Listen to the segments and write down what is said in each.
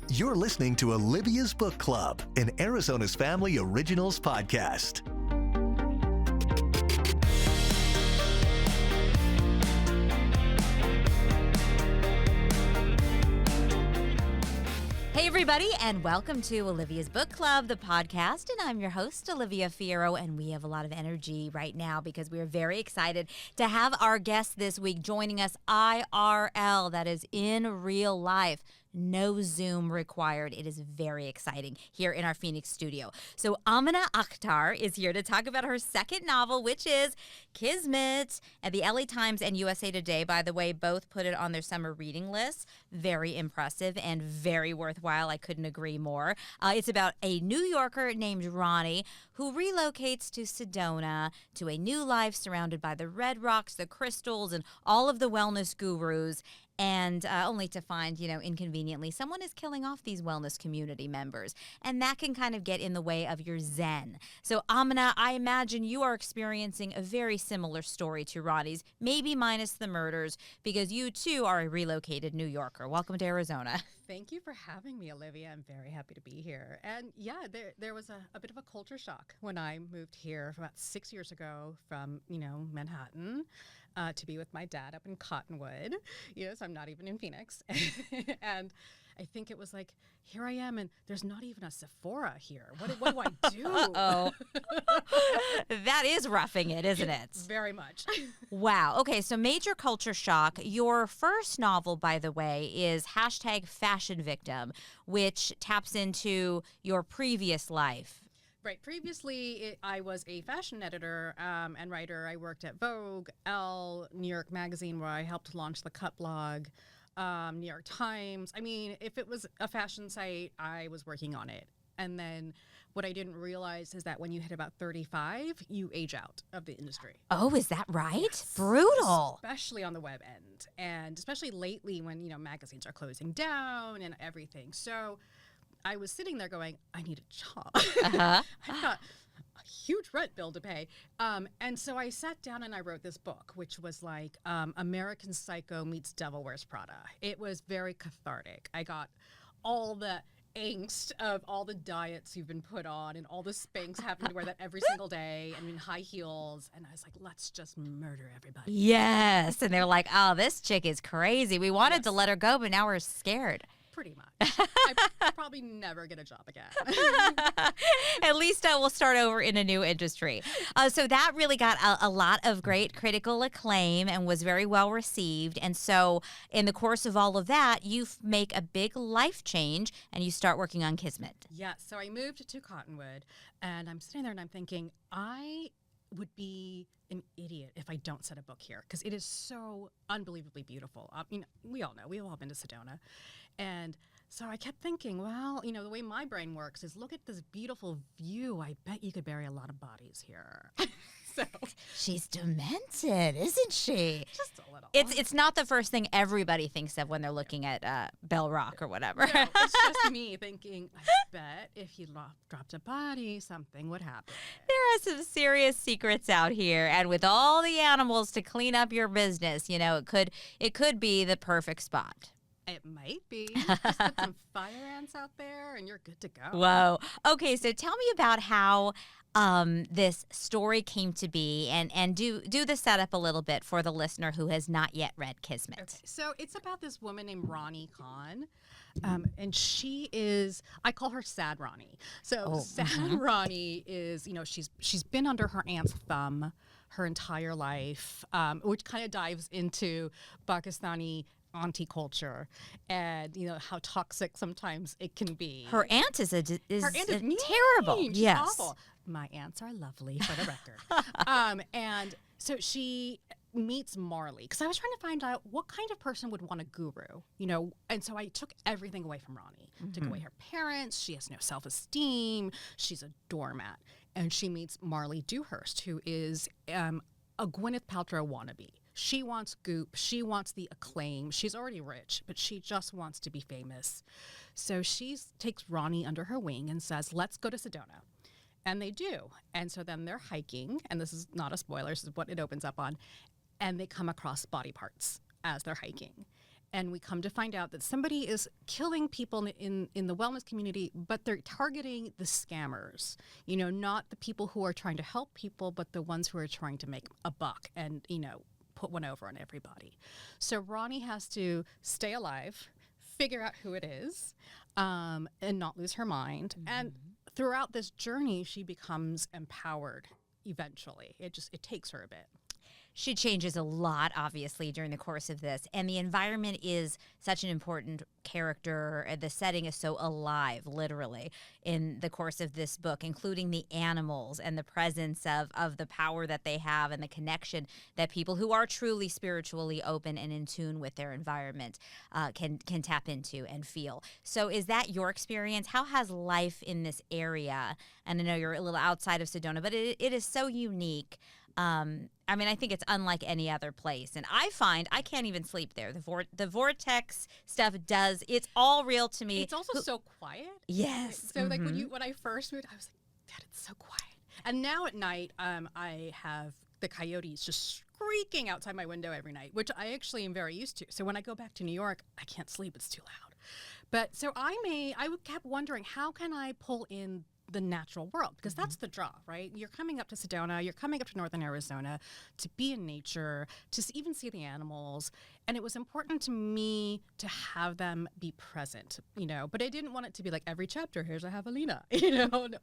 You're listening to Olivia's Book Club, an Arizona's Family Originals podcast. Hey everybody, and welcome to Olivia's Book Club, the podcast, and I'm your host, Olivia Fierro, and we have a lot of energy right now because we're very excited to have our guest this week joining us IRL, that is in real life. No Zoom required. It is very exciting here in our Phoenix studio. So Amina Akhtar is here to talk about her second novel, which is Kismet. And the LA Times and USA Today, by the way, both put it on their summer reading list. Very impressive and very worthwhile. I couldn't agree more. It's about a New Yorker named Ronnie who relocates to Sedona to a new life surrounded by the red rocks, the crystals, and all of the wellness gurus. And only to find, inconveniently, someone is killing off these wellness community members. And that can kind of get in the way of your zen. So, Amina, I imagine you are experiencing a very similar story to Ronnie's, maybe minus the murders, because you, too, are a relocated New Yorker. Welcome to Arizona. Thank you for having me, Olivia. I'm very happy to be here. And yeah, there was a bit of a culture shock when I moved here about 6 years ago from, Manhattan to be with my dad up in Cottonwood. So I'm not even in Phoenix. And I think it was like, here I am, and there's not even a Sephora here. What do I do? Uh-oh. That is roughing it, isn't it? Very much. Wow. Okay, so major culture shock. Your first novel, by the way, is #FashionVictim, which taps into your previous life. Right. Previously, I was a fashion editor and writer. I worked at Vogue, Elle, New York Magazine, where I helped launch the Cut blog, New York Times. I mean, if it was a fashion site, I was working on it. And then what I didn't realize is that when you hit about 35, you age out of the industry. Oh, is that right? Yes. Brutal. Especially on the web end. And especially lately when, magazines are closing down and everything. So I was sitting there going, I need a job. Uh-huh. I've got a huge rent bill to pay. And so I sat down and I wrote this book, which was like American Psycho meets Devil Wears Prada. It was very cathartic. I got all the angst of all the diets you've been put on and all the Spanx having to wear that every single day and in high heels. And I was like, let's just murder everybody. Yes. And they're like, oh, this chick is crazy. We wanted to let her go, but now we're scared. Pretty much. I probably never get a job again. At least we'll start over in a new industry. So that really got a lot of great critical acclaim and was very well received. And so in the course of all of that, you make a big life change and you start working on Kismet. Yeah. So I moved to Cottonwood and I'm sitting there and I'm thinking, I would be an idiot if I don't set a book here because it is so unbelievably beautiful. We all know. We've all been to Sedona. And so I kept thinking, well, the way my brain works is look at this beautiful view. I bet you could bury a lot of bodies here. So she's demented, isn't she? Just a little. It's not the first thing everybody thinks of when they're looking at Bell Rock or whatever. No, it's just me thinking, I bet if you dropped a body, something would happen. There are some serious secrets out here, and with all the animals to clean up your business, it could be the perfect spot. It might be. Just put some fire ants out there and you're good to go. Whoa. Okay, so tell me about how this story came to be and do the setup a little bit for the listener who has not yet read Kismet. Okay. So it's about this woman named Ronnie Khan. And she is, I call her Sad Ronnie. So Sad Ronnie is, she's been under her aunt's thumb her entire life, which kind of dives into Pakistani auntie culture and how toxic sometimes it can be. Her aunt is mean. Terrible. She's yes. Awful. My aunts are lovely, for the record. And so she meets Marley because I was trying to find out what kind of person would want a guru, and so I took everything away from Ronnie. Took away her parents. She has no self-esteem. She's a doormat. And she meets Marley Dewhurst, who is a Gwyneth Paltrow wannabe. She wants goop. She wants the acclaim. She's already rich, but she just wants to be famous. So she takes Ronnie under her wing and says, let's go to Sedona. And they do. And so then they're hiking, and this is not a spoiler, this is what it opens up on, and they come across body parts as they're hiking. And we come to find out that somebody is killing people in the wellness community, but they're targeting the scammers, not the people who are trying to help people, but the ones who are trying to make a buck and, put one over on everybody. So Ronnie has to stay alive, figure out who it is, and not lose her mind. Mm-hmm. And throughout this journey, she becomes empowered eventually. It takes her a bit. She changes a lot, obviously, during the course of this. And the environment is such an important character. The setting is so alive, literally, in the course of this book, including the animals and the presence of the power that they have and the connection that people who are truly spiritually open and in tune with their environment can tap into and feel. So is that your experience? How has life in this area, and I know you're a little outside of Sedona, but it is so unique. I think it's unlike any other place. And I find I can't even sleep there. The vortex stuff it's all real to me. It's also so quiet. Yes. So like when I first moved, I was like, Dad, it's so quiet. And now at night, I have the coyotes just shrieking outside my window every night, which I actually am very used to. So when I go back to New York, I can't sleep. It's too loud. But so I kept wondering, how can I pull in the natural world, because that's the draw, right? You're coming up to Sedona, you're coming up to northern Arizona to be in nature, to even see the animals, and it was important to me to have them be present, but I didn't want it to be like every chapter, here's a javelina,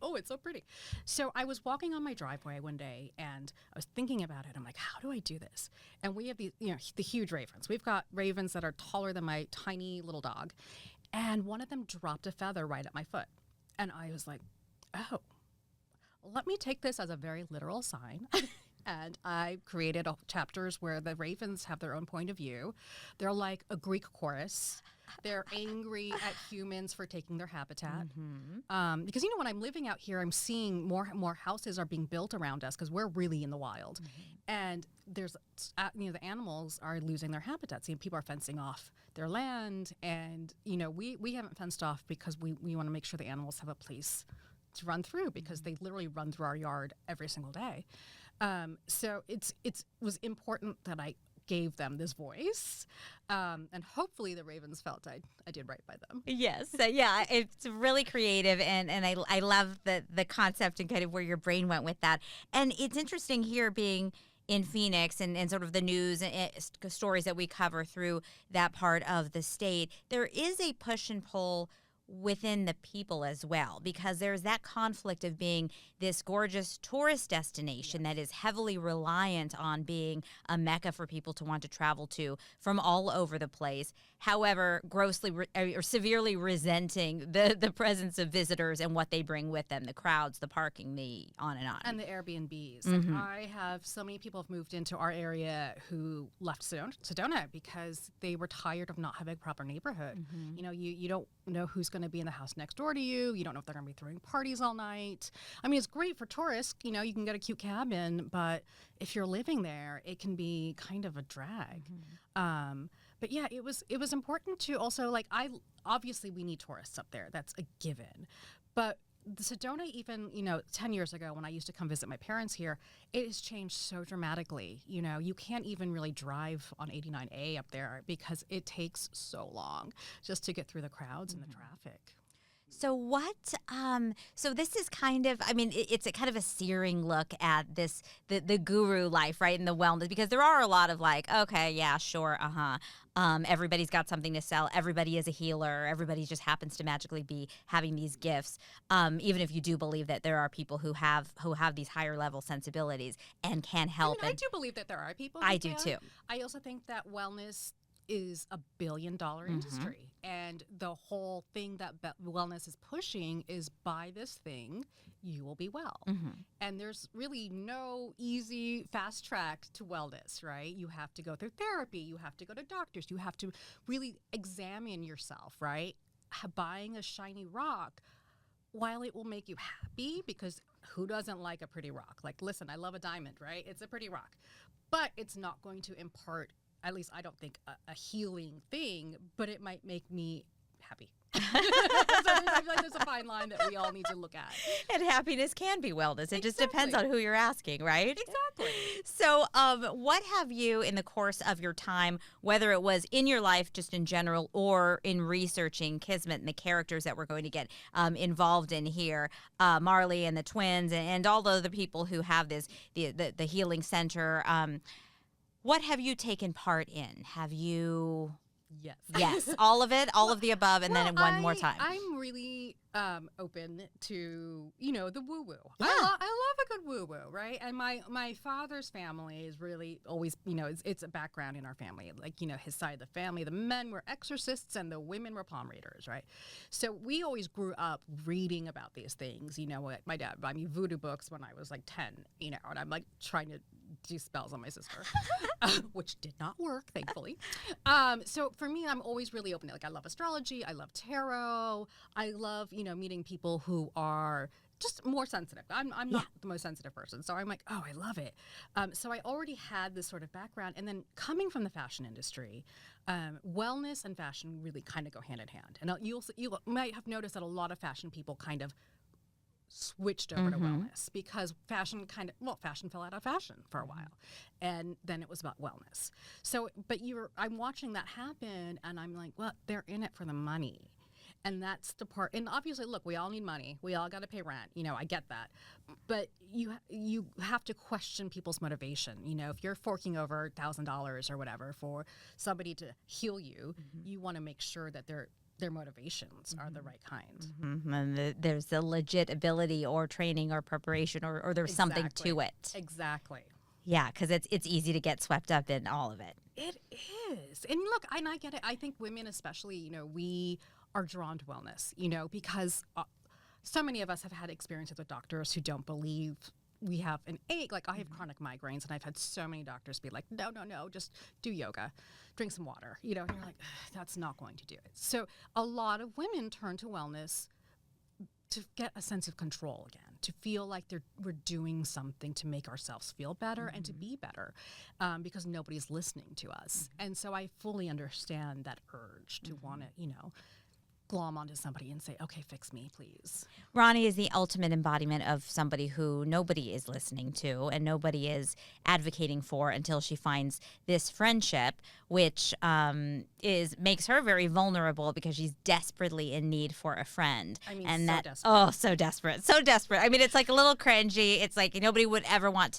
oh, it's so pretty. So I was walking on my driveway one day and I was thinking about it. I'm like, how do I do this? And we have these, the huge ravens. We've got ravens that are taller than my tiny little dog, and one of them dropped a feather right at my foot. And I was like, oh, let me take this as a very literal sign. And I created chapters where the ravens have their own point of view. They're like a Greek chorus. They're angry at humans for taking their habitat. Mm-hmm. Because, when I'm living out here, I'm seeing more houses are being built around us because we're really in the wild. Mm-hmm. And there's, the animals are losing their habitats. People are fencing off their land. And, we haven't fenced off because we want to make sure the animals have a place to run through, because they literally run through our yard every single day. So it was important that I gave them this voice, and hopefully the ravens felt I did right by them. Yes, it's really creative, and I love the concept and kind of where your brain went with that. And it's interesting here being in Phoenix and sort of the news and stories that we cover through that part of the state. There is a push and pull within the people as well, because there's that conflict of being this gorgeous tourist destination that is heavily reliant on being a mecca for people to want to travel to from all over the place. However, grossly or severely resenting the presence of visitors and what they bring with them, the crowds, the parking, the on and on. And the Airbnbs. Mm-hmm. Like, I have so many people have moved into our area who left Sedona because they were tired of not having a proper neighborhood. Mm-hmm. You don't know who's going to be in the house next door to you. You don't know if they're going to be throwing parties all night. It's great for tourists. You can get a cute cabin, but if you're living there, it can be kind of a drag. Mm-hmm. But yeah, it was important to also, obviously we need tourists up there. That's a given. But the Sedona, even, 10 years ago when I used to come visit my parents here, it has changed so dramatically. You can't even really drive on 89A up there because it takes so long just to get through the crowds and the traffic. So so this is kind of, it's a kind of a searing look at the guru life, right, and the wellness, because there are a lot of okay, yeah, sure, everybody's got something to sell. Everybody is a healer. Everybody just happens to magically be having these gifts. Even if you do believe that there are people who have these higher level sensibilities and can help. I do believe that there are people. I do too. I also think that wellness is $1 billion industry, and the whole thing that wellness is pushing is buy this thing, you will be well. Mm-hmm. And there's really no easy fast track to wellness, right? You have to go through therapy, you have to go to doctors, you have to really examine yourself, right? Buying a shiny rock, while it will make you happy, because who doesn't like a pretty rock? Listen, I love a diamond, right? It's a pretty rock, but it's not going to impart, at least I don't think, a healing thing, but it might make me happy. So I feel like there's a fine line that we all need to look at. And happiness can be wellness. It just depends on who you're asking, right? Exactly. So what have you, in the course of your time, whether it was in your life just in general or in researching Kismet and the characters that we're going to get involved in here, Marley and the twins and all the other people who have this the healing center, what have you taken part in? Have you... Yes, all of it, all of the above, and then one more time. I'm really open to, the woo-woo. Yeah. I love a good woo-woo, right? And my father's family is really always, it's a background in our family. Like, his side of the family, the men were exorcists and the women were palm readers, right? So we always grew up reading about these things. My dad bought me voodoo books when I was like 10, and I'm like trying to do spells on my sister, which did not work, thankfully. So for me, I'm always really open. Like, I love astrology. I love tarot. I love, meeting people who are just more sensitive. I'm not the most sensitive person. So I'm like, oh, I love it. So I already had this sort of background. And then coming from the fashion industry, wellness and fashion really kind of go hand in hand. And you might have noticed that a lot of fashion people kind of switched over to wellness because fashion fell out of fashion for a while, and then it was about wellness. So, but I'm watching that happen, and I'm like, well, they're in it for the money, and that's the part. And obviously, look, we all need money. We all got to pay rent. I get that, but you have to question people's motivation. If you're forking over $1,000 or whatever for somebody to heal you, you want to make sure that their motivations are the right kind. And there's the legit ability or training or preparation or there's something to it. Exactly. Yeah, because it's easy to get swept up in all of it. It is. And look, and I get it. I think women especially, we are drawn to wellness, because so many of us have had experiences with doctors who don't believe we have an ache. Like, I have chronic migraines, and I've had so many doctors be like, no, just do yoga, drink some water, and you're like, that's not going to do it. So a lot of women turn to wellness to get a sense of control again, to feel like we're doing something to make ourselves feel better and to be better, because nobody's listening to us. And so I fully understand that urge to want to, glom onto somebody and say, okay, fix me, please. Ronnie is the ultimate embodiment of somebody who nobody is listening to and nobody is advocating for until she finds this friendship, which makes her very vulnerable because she's desperately in need for a friend. I mean, and so desperate. So desperate. I mean, it's like a little cringy. It's like nobody would ever want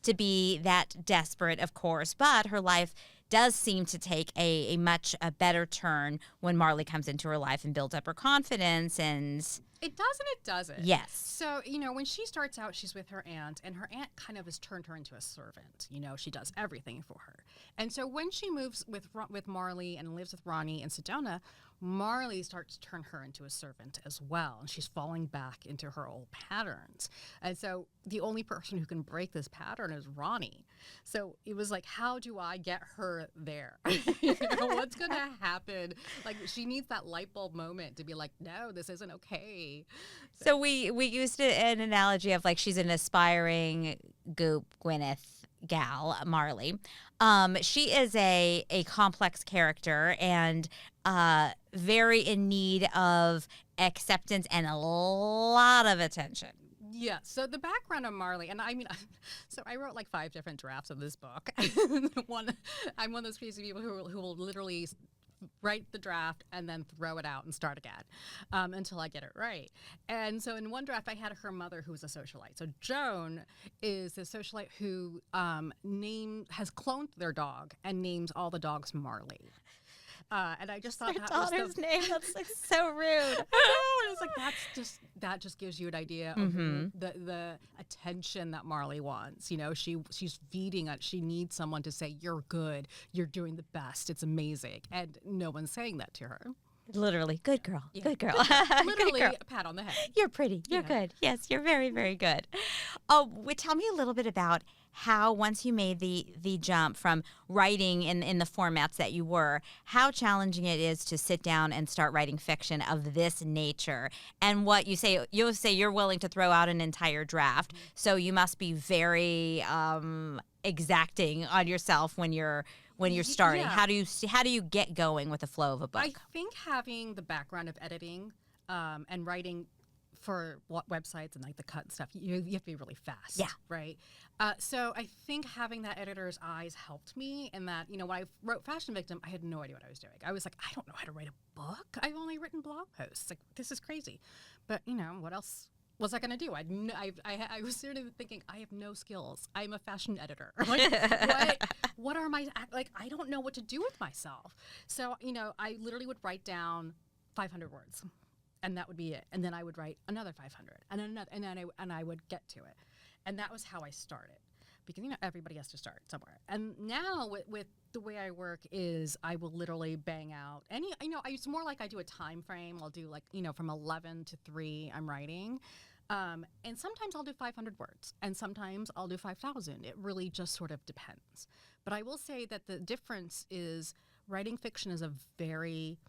to be that desperate, of course, but her life does seem to take a much better turn when Marley comes into her life and builds up her confidence. And it does and it doesn't. Yes. So, when she starts out, she's with her aunt, and her aunt kind of has turned her into a servant. She does everything for her. And so when she moves with Marley and lives with Ronnie in Sedona, Marley starts to turn her into a servant as well, and she's falling back into her old patterns. And so the only person who can break this pattern is Ronnie. So it was like, how do I get her there? What's going to happen? Like, she needs that light bulb moment to be like, no, this isn't okay. So we used an analogy of like she's an aspiring goop Gwyneth gal, Marley. She is a complex character and very in need of acceptance and a lot of attention. Yeah. So the background of Marley, and I mean, so I wrote like 5 different drafts of this book. I'm one of those crazy people who will literally write the draft and then throw it out and start again until I get it right. And so in one draft, I had her mother, who was a socialite. So Joan is a socialite who has cloned their dog and names all the dogs Marley. And I just thought that was daughter's name. That's like so rude. I know. It was like that just gives you an idea of the attention that Marley wants. She's feeding it. She needs someone to say, "You're good. You're doing the best. It's amazing." And no one's saying that to her. Literally, good girl, yeah. good girl. Literally, good girl. A pat on the head. You're pretty. You're good. Yes, you're very, very good. Tell me a little bit about how, once you made the jump from writing in the formats that you were, how challenging it is to sit down and start writing fiction of this nature. And what you'll say you're willing to throw out an entire draft, so you must be very exacting on yourself when you're starting. Yeah. How do you get going with the flow of a book? I think having the background of editing and writing for websites and like the cut and stuff, you have to be really fast. Yeah. Right. So I think having that editor's eyes helped me in that, when I wrote Fashion Victim, I had no idea what I was doing. I was like, I don't know how to write a book. I've only written blog posts. Like, this is crazy. But, what else was I going to do? I was sort of thinking, I have no skills. I'm a fashion editor. Like, what are my, like, I don't know what to do with myself. So, I literally would write down 500 words. And that would be it. And then I would write another 500 and another, and I would get to it. And that was how I started, because, everybody has to start somewhere. And now with the way I work is I will literally bang out it's more like I do a time frame. I'll do like, from 11 to 3 I'm writing. And sometimes I'll do 500 words and sometimes I'll do 5,000. It really just sort of depends. But I will say that the difference is writing fiction is a very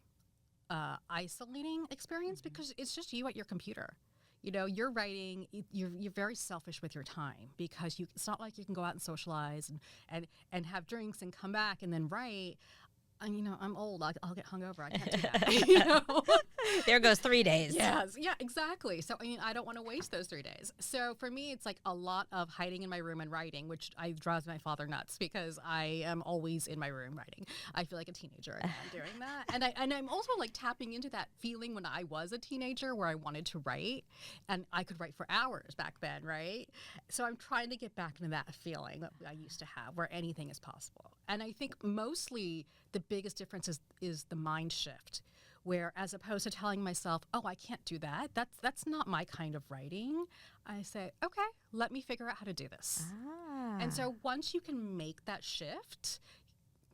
isolating experience, because it's just you at your computer. You're writing, you're very selfish with your time, because it's not like you can go out and socialize and have drinks and come back and then write. And, I'm old. I'll get hungover. I can't do that. There goes 3 days. Yes. Yeah, exactly. So, I don't want to waste those 3 days. So for me, it's like a lot of hiding in my room and writing, which drives my father nuts, because I am always in my room writing. I feel like a teenager again doing that. And I'm also like tapping into that feeling when I was a teenager where I wanted to write, and I could write for hours back then, right? So I'm trying to get back into that feeling that I used to have, where anything is possible. And I think mostly the biggest difference is the mind shift, where as opposed to telling myself, oh, I can't do that, that's not my kind of writing, I say, okay, let me figure out how to do this. And so once you can make that shift,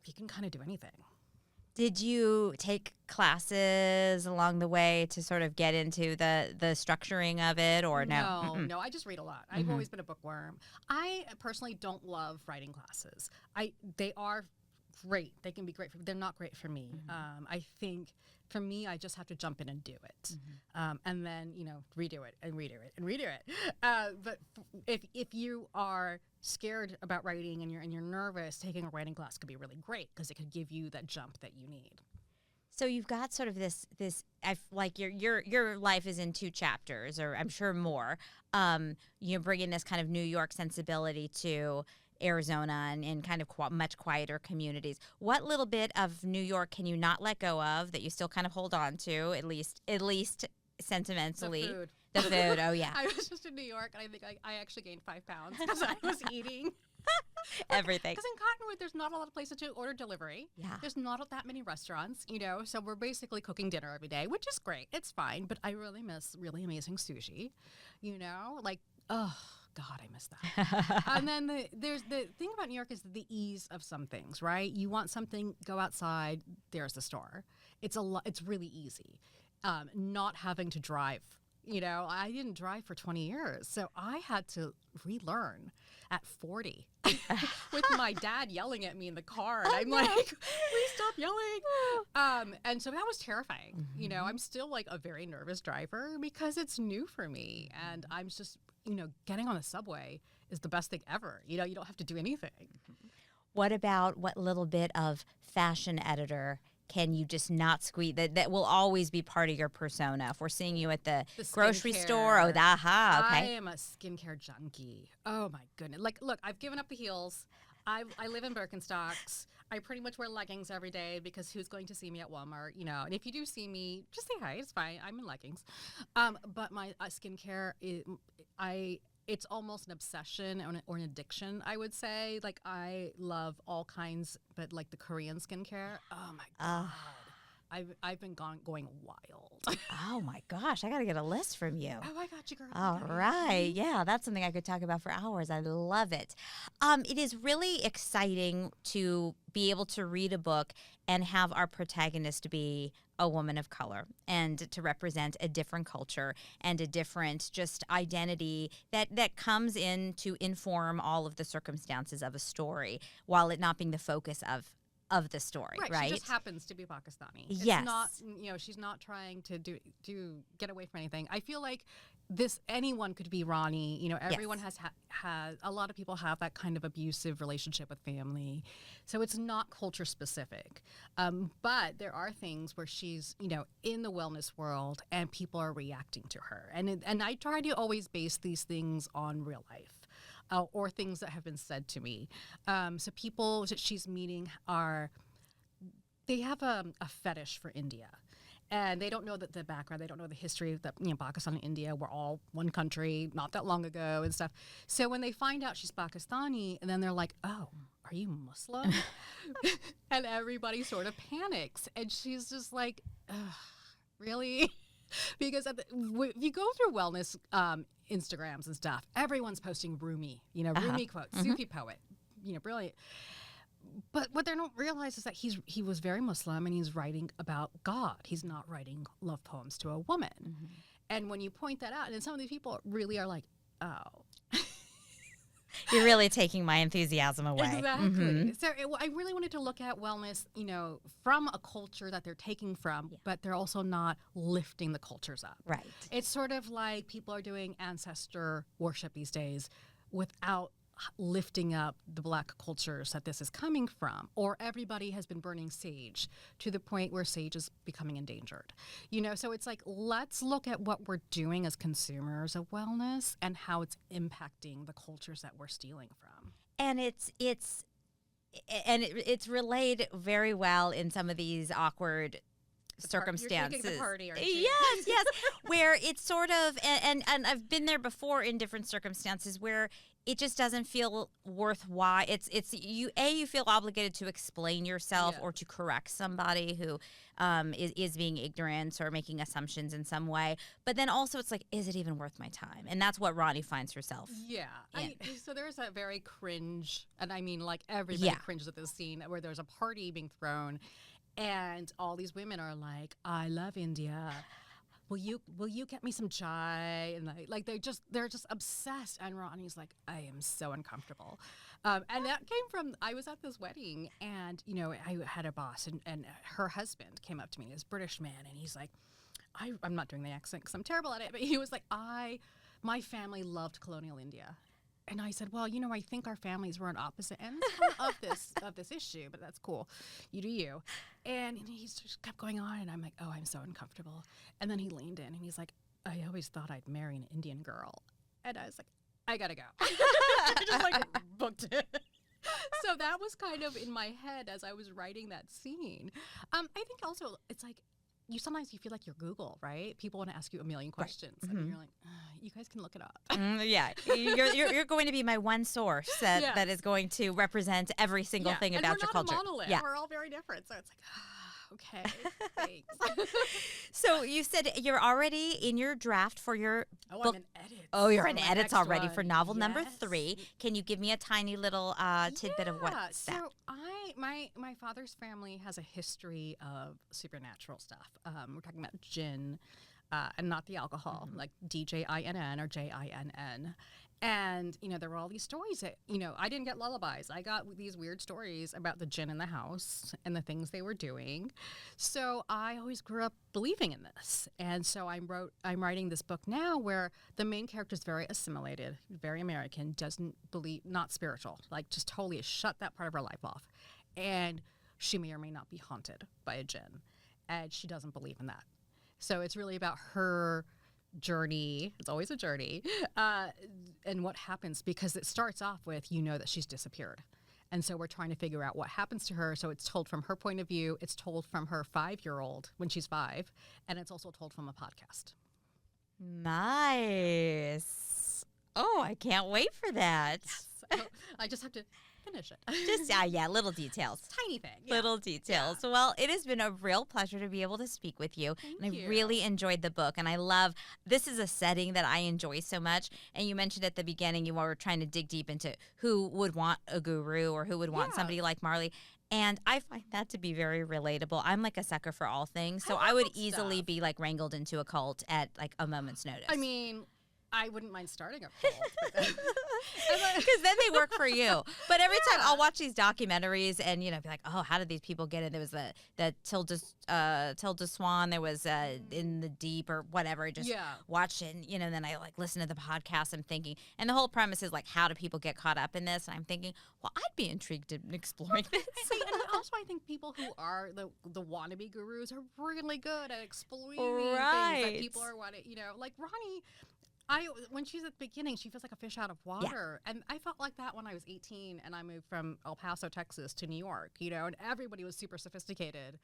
you can kind of do anything. Did you take classes along the way to sort of get into the structuring of it, or no? No, I just read a lot. I've always been a bookworm. I personally don't love writing classes. They are great. They can be great. They're not great for me. I think for me, I just have to jump in and do it, and then redo it and redo it and redo it. But if you are scared about writing and you're nervous, taking a writing class could be really great, because it could give you that jump that you need. So you've got sort of this like your life is in 2 chapters, or I'm sure more. You're bringing this kind of New York sensibility to Arizona and kind of much quieter communities. What little bit of New York can you not let go of that you still kind of hold on to, at least sentimentally? The food. Oh yeah. I was just in New York, and I think I actually gained 5 pounds because I was eating everything. Because in Cottonwood, there's not a lot of places to order delivery. Yeah. There's not that many restaurants, so we're basically cooking dinner every day, which is great. It's fine, but I really miss really amazing sushi. Like, oh God, I miss that. And then there's the thing about New York is the ease of some things, right? You want something, go outside, there's the store. It's really easy. Not having to drive. I didn't drive for 20 years, so I had to relearn at 40 with my dad yelling at me in the car, and I'm like, please stop yelling. And so that was terrifying. I'm still like a very nervous driver because it's new for me, and I'm just, getting on the subway is the best thing ever. You don't have to do anything. What about what little bit of fashion editor can you just not squeeze that will always be part of your persona? If we're seeing you at the grocery store, okay. I am a skincare junkie. Oh my goodness. Like, look, I've given up the heels. I live in Birkenstocks. I pretty much wear leggings every day, because who's going to see me at Walmart? And if you do see me, just say hi. It's fine. I'm in leggings. But my skincare, it's almost an obsession or an addiction, I would say. Like, I love all kinds, but like the Korean skincare. Oh my God. I've been going wild. Oh my gosh, I got to get a list from you. Oh, I got you, girl. All right. Yeah, that's something I could talk about for hours. I love it. It is really exciting to be able to read a book and have our protagonist be a woman of color, and to represent a different culture and a different just identity that comes in to inform all of the circumstances of a story, while it not being the focus of of the story, right? She just happens to be Pakistani. Yes. It's not, she's not trying to get away from anything. I feel like anyone could be Ronnie. Everyone has a lot of people have that kind of abusive relationship with family. So it's not culture specific. But there are things where she's, in the wellness world and people are reacting to her. And I try to always base these things on real life. Or things that have been said to me. So people that she's meeting they have a fetish for India. And they don't know the background. They don't know the history that Pakistan and India were all one country not that long ago and stuff. So when they find out she's Pakistani, and then they're like, "Oh, are you Muslim?" And everybody sort of panics. And she's just like, "Ugh, really?" Because if you go through wellness Instagrams and stuff, everyone's posting Rumi, Rumi quotes, Sufi poet, brilliant. But what they don't realize is that he was very Muslim and he's writing about God. He's not writing love poems to a woman. Mm-hmm. And when you point that out, and some of these people really are like, "Oh." You're really taking my enthusiasm away. Exactly. Mm-hmm. So I really wanted to look at wellness, from a culture that they're taking from, but they're also not lifting the cultures up. Right. It's sort of like people are doing ancestor worship these days without lifting up the Black cultures that this is coming from, or everybody has been burning sage to the point where sage is becoming endangered. So it's like, let's look at what we're doing as consumers of wellness and how it's impacting the cultures that we're stealing from. And it's relayed very well in some of these awkward circumstances. You're taking the party, aren't you? Yes, where it's sort of, and I've been there before in different circumstances where it just doesn't feel worthwhile. You feel obligated to explain yourself or to correct somebody who is being ignorant or making assumptions in some way. But then also it's like, is it even worth my time? And that's what Ronnie finds herself. Yeah. So there's a very cringe, and I mean like everybody cringes at this scene where there's a party being thrown and all these women are like, "I love India. Will you get me some chai?" And they're just obsessed. And Ronnie's like, "I am so uncomfortable." And that came from, I was at this wedding and, I had a boss and her husband came up to me, this British man, and he's like, I'm not doing the accent because I'm terrible at it, but he was like, my family loved colonial India. And I said, "Well, I think our families were on opposite ends of this issue, but that's cool. You do you." And he just kept going on, and I'm like, "Oh, I'm so uncomfortable." And then he leaned in, and he's like, "I always thought I'd marry an Indian girl." And I was like, "I gotta go." I just booked it. So that was kind of in my head as I was writing that scene. I think also it's like, sometimes you feel like you're Google, right? People want to ask you a million questions, right. And you're like, you guys can look it up. You're going to be my one source that is going to represent every single thing about your culture. We're not a monolith. We're all very different. So it's like, okay, thanks. So you said you're already in your draft for your book. I'm in edits. Oh, you're in edits already for novel number 3. Can you give me a tiny little tidbit of what's that? So my father's family has a history of supernatural stuff. We're talking about jinn, and not the alcohol, like DJINN or JINN. And, there were all these stories that, I didn't get lullabies. I got these weird stories about the jinn in the house and the things they were doing. So I always grew up believing in this. And so I'm writing this book now where the main character is very assimilated, very American, doesn't believe, not spiritual, like just totally shut that part of her life off. And she may or may not be haunted by a jinn. And she doesn't believe in that. So it's really about her journey. It's always a journey. And what happens, because it starts off with, that she's disappeared. And so we're trying to figure out what happens to her. So it's told from her point of view. It's told from her 5-year-old when she's 5. And it's also told from a podcast. Nice. Oh, I can't wait for that. Yes. I just have to finish it. Just, little details. Tiny thing. Yeah. Little details. Yeah. Well, it has been a real pleasure to be able to speak with you. Thank you. I really enjoyed the book. And I love, this is a setting that I enjoy so much. And you mentioned at the beginning, you were trying to dig deep into who would want a guru or who would want somebody like Marley. And I find that to be very relatable. I'm like a sucker for all things. So I would easily be like wrangled into a cult at like a moment's notice. I mean, I wouldn't mind starting a cult. Because then they work for you. But every time I'll watch these documentaries and, be like, oh, how did these people get in? There was the Tilda Swan. There was In the Deep or whatever. Just watch it. And then I listen to the podcast. I'm thinking, and the whole premise is how do people get caught up in this? And I'm thinking, well, I'd be intrigued in exploring this. And also, I think people who are the wannabe gurus are really good at exploiting things that people are wanting. Like Ronnie. When she's at the beginning, she feels like a fish out of water. And I felt like that when I was 18 and I moved from El Paso, Texas to New York, and everybody was super sophisticated.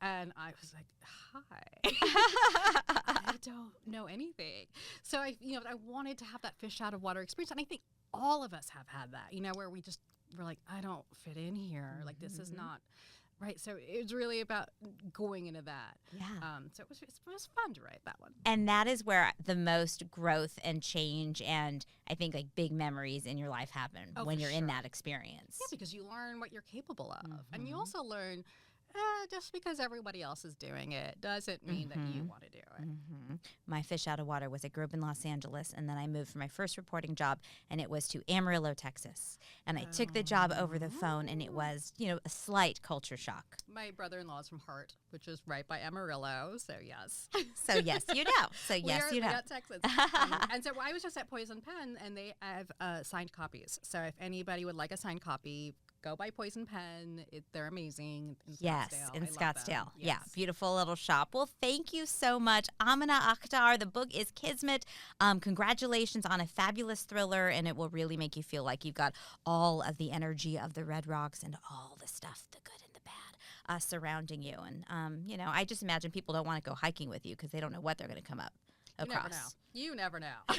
And I was like, hi, I don't know anything. So I wanted to have that fish out of water experience. And I think all of us have had that, where we're like, I don't fit in here. Like, this is not right. So it was really about going into that. Yeah. So it was fun to write that one. And that is where the most growth and change and I think big memories in your life happen when you're in that experience. Yeah, because you learn what you're capable of. And you also learn just because everybody else is doing it doesn't mean that you want to do it. My fish out of water was I grew up in Los Angeles, and then I moved for my first reporting job, and it was to Amarillo, Texas. And I took the job over the phone, and it was, a slight culture shock. My brother-in-law is from Hart, which is right by Amarillo, so yes. So yes, you know. So yes, you know. We got Texas. And so I was just at Poison Pen, and they have signed copies. So if anybody would like a signed copy, go buy Poison Pen. They're amazing. In Scottsdale. Yes. Yeah, beautiful little shop. Well, thank you so much, Amina Akhtar. The book is Kismet. Congratulations on a fabulous thriller, and it will really make you feel like you've got all of the energy of the Red Rocks and all the stuff, the good and the bad, surrounding you. And, I just imagine people don't want to go hiking with you because they don't know what they're going to come up across. You never know.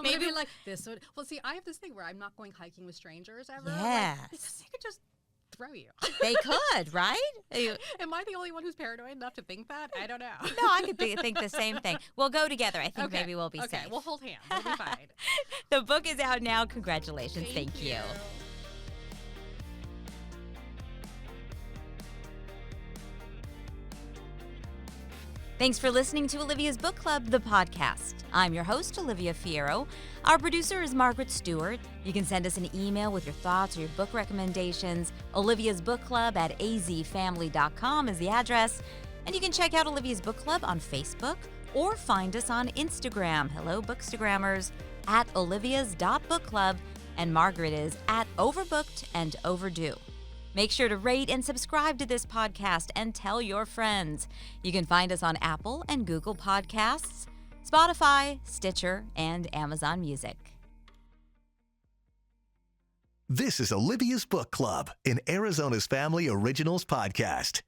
Maybe like this would. Well, see, I have this thing where I'm not going hiking with strangers ever. Yes. Because they could just throw you. They could, right? Am I the only one who's paranoid enough to think that? I don't know. No, I could think the same thing. We'll go together. I think maybe we'll be safe. Okay, we'll hold hands. We'll be fine. The book is out now. Congratulations. Thank you. Thanks for listening to Olivia's Book Club, the podcast. I'm your host, Olivia Fierro. Our producer is Margaret Stewart. You can send us an email with your thoughts or your book recommendations. Olivia's Book Club at azfamily.com is the address. And you can check out Olivia's Book Club on Facebook or find us on Instagram. Hello, Bookstagrammers, at olivias.bookclub. And Margaret is at Overbooked and Overdue. Make sure to rate and subscribe to this podcast and tell your friends. You can find us on Apple and Google Podcasts, Spotify, Stitcher, and Amazon Music. This is Olivia's Book Club, an Arizona's Family Originals podcast.